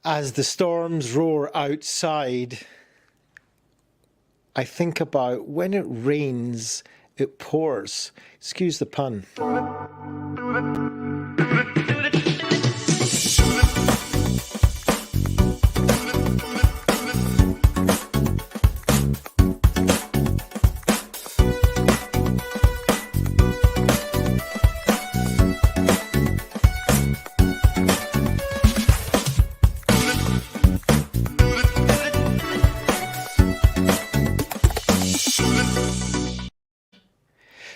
As the storms roar outside, I think about when it rains, it pours. Excuse the pun.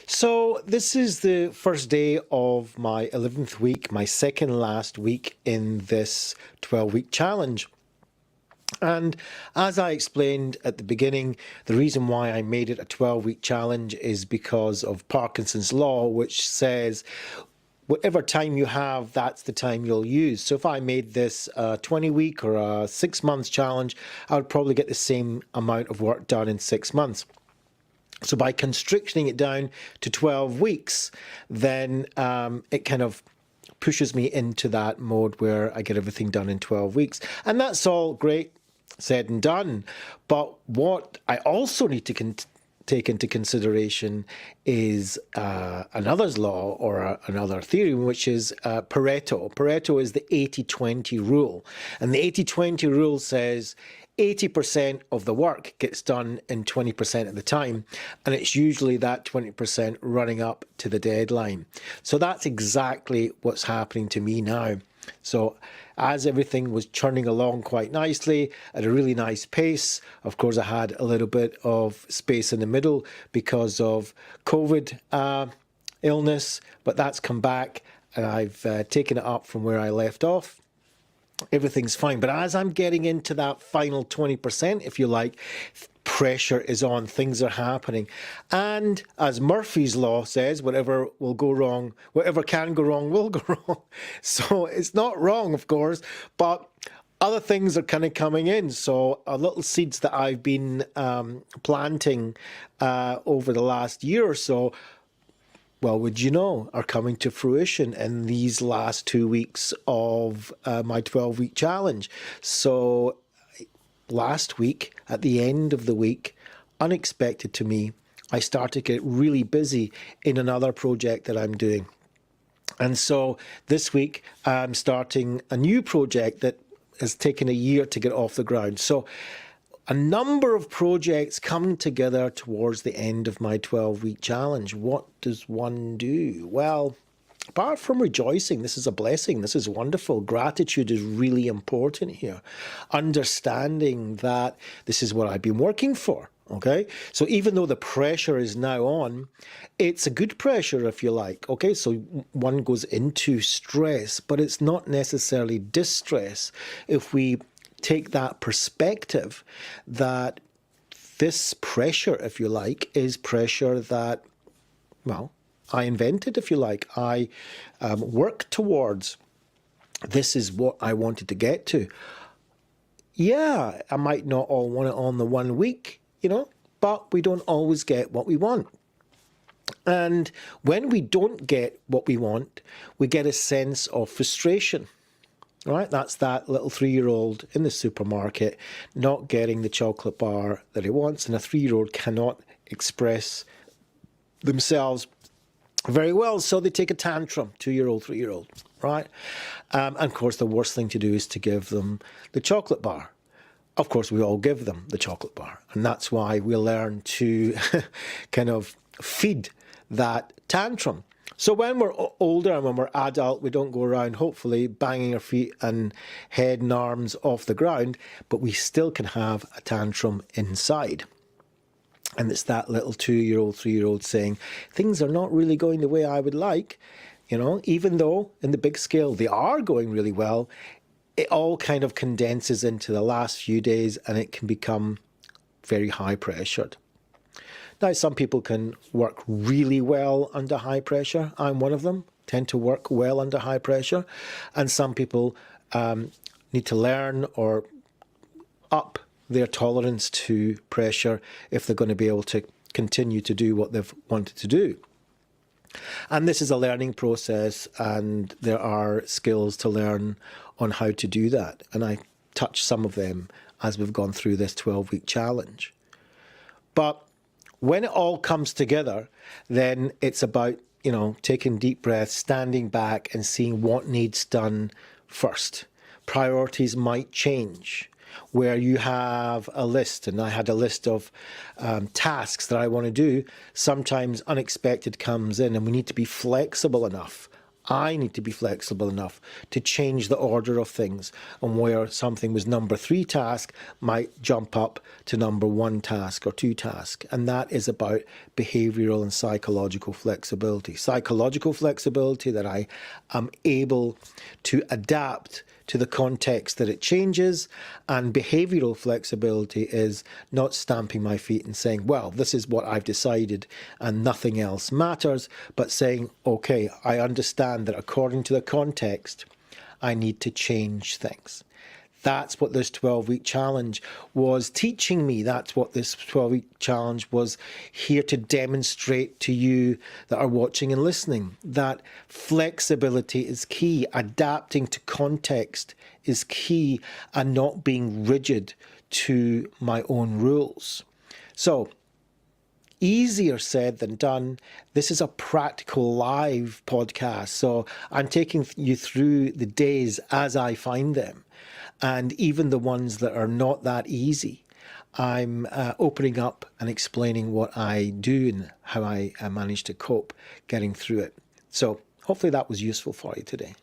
So this is the first day of my 11th week, my second last week in this 12-week challenge. And as I explained at the beginning, the reason why I made it a 12-week challenge is because of Parkinson's law, which says whatever time you have, that's the time you'll use. So if I made this a 20-week or a 6-month challenge, I would probably get the same amount of work done in 6 months. So by constricting it down to 12 weeks, then it kind of pushes me into that mode where I get everything done in 12 weeks. And that's all great, said and done. But what I also need to take into consideration is another's law or another theory, which is Pareto. Pareto is the 80-20 rule. And the 80-20 rule says 80% of the work gets done in 20% of the time, and it's usually that 20% running up to the deadline. So that's exactly what's happening to me now. So as everything was churning along quite nicely at a really nice pace, of course I had a little bit of space in the middle because of COVID illness, but that's come back and I've taken it up from where I left off. Everything's fine. But as I'm getting into that final 20%, if you like, pressure is on, things are happening. And as Murphy's Law says, whatever will go wrong, whatever can go wrong will go wrong. So it's not wrong, of course, but other things are kind of coming in. So little seeds that I've been planting over the last year or so, well, would you know, are coming to fruition in these last 2 weeks of my 12-week challenge. So last week, at the end of the week, unexpected to me, I started to get really busy in another project that I'm doing. And so this week, I'm starting a new project that has taken a year to get off the ground. So a number of projects coming together towards the end of my 12-week challenge. What does one do? Well, apart from rejoicing, this is a blessing, this is wonderful. Gratitude is really important here. Understanding that this is what I've been working for, okay? So even though the pressure is now on, it's a good pressure, if you like, okay? So one goes into stress, but it's not necessarily distress if we take that perspective that this pressure, if you like, is pressure that, well, I invented, if you like. I worked towards. This is what I wanted to get to. Yeah, I might not all want it on the 1 week, you know, but we don't always get what we want. And when we don't get what we want, we get a sense of frustration. Right, that's that little 3-year-old in the supermarket not getting the chocolate bar that he wants, and a 3-year-old cannot express themselves very well, so they take a tantrum, 2-year-old, 3-year-old, right? And of course, the worst thing to do is to give them the chocolate bar. Of course, we all give them the chocolate bar, and that's why we learn to kind of feed that tantrum. So when we're older and when we're adult, we don't go around, hopefully, banging our feet and head and arms off the ground, but we still can have a tantrum inside. And it's that little 2-year-old, 3-year-old saying, things are not really going the way I would like, you know, even though in the big scale they are going really well, it all kind of condenses into the last few days and it can become very high pressured. Now, some people can work really well under high pressure. I'm one of them, tend to work well under high pressure. And some people need to learn or up their tolerance to pressure if they're going to be able to continue to do what they've wanted to do. And this is a learning process, and there are skills to learn on how to do that. And I touched some of them as we've gone through this 12-week challenge. But when it all comes together, then it's about, taking deep breaths, standing back and seeing what needs done first. Priorities might change. Where you have a list, and I had a list of tasks that I want to do, sometimes unexpected comes in, and we need to be flexible enough. I need to be flexible enough to change the order of things, and where something was number 3 task might jump up to number 1 task or 2 task. And that is about behavioral and psychological flexibility. Psychological flexibility, that I am able to adapt to the context that it changes, and behavioural flexibility is not stamping my feet and saying, well, this is what I've decided and nothing else matters, but saying, okay, I understand that according to the context, I need to change things. That's what this 12-week challenge was teaching me. That's what this 12-week challenge was here to demonstrate to you that are watching and listening, that flexibility is key. Adapting to context is key, and not being rigid to my own rules. So, easier said than done. This is a practical live podcast. So I'm taking you through the days as I find them. And even the ones that are not that easy, I'm opening up and explaining what I do and how I manage to cope getting through it. So hopefully that was useful for you today.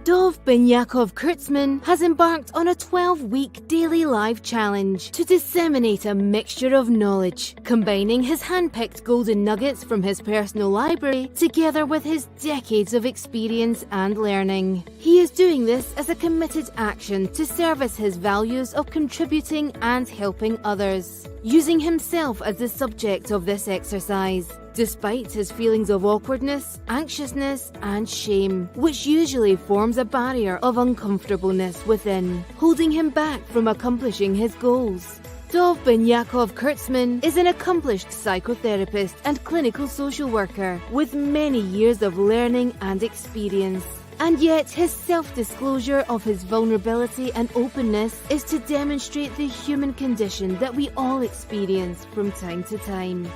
Dov Benyaacov-Kurtzman has embarked on a 12-week daily live challenge to disseminate a mixture of knowledge, combining his hand-picked golden nuggets from his personal library together with his decades of experience and learning. He is doing this as a committed action to service his values of contributing and helping others, using himself as the subject of this exercise. Despite his feelings of awkwardness, anxiousness and shame, which usually forms a barrier of uncomfortableness within, holding him back from accomplishing his goals. Dov Benyaacov-Kurtzman is an accomplished psychotherapist and clinical social worker with many years of learning and experience. And yet his self-disclosure of his vulnerability and openness is to demonstrate the human condition that we all experience from time to time.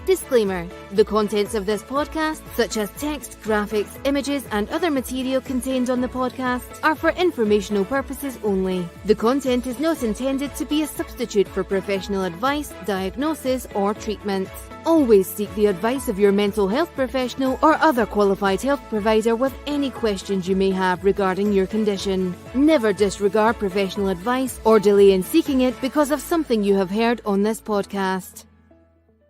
Disclaimer: the contents of this podcast, such as text, graphics, images and other material contained on the podcast, are for informational purposes only. The content is not intended to be a substitute for professional advice, diagnosis or treatment. Always seek the advice of your mental health professional or other qualified health provider with any questions you may have regarding your condition. Never disregard professional advice or delay in seeking it because of something you have heard on this podcast.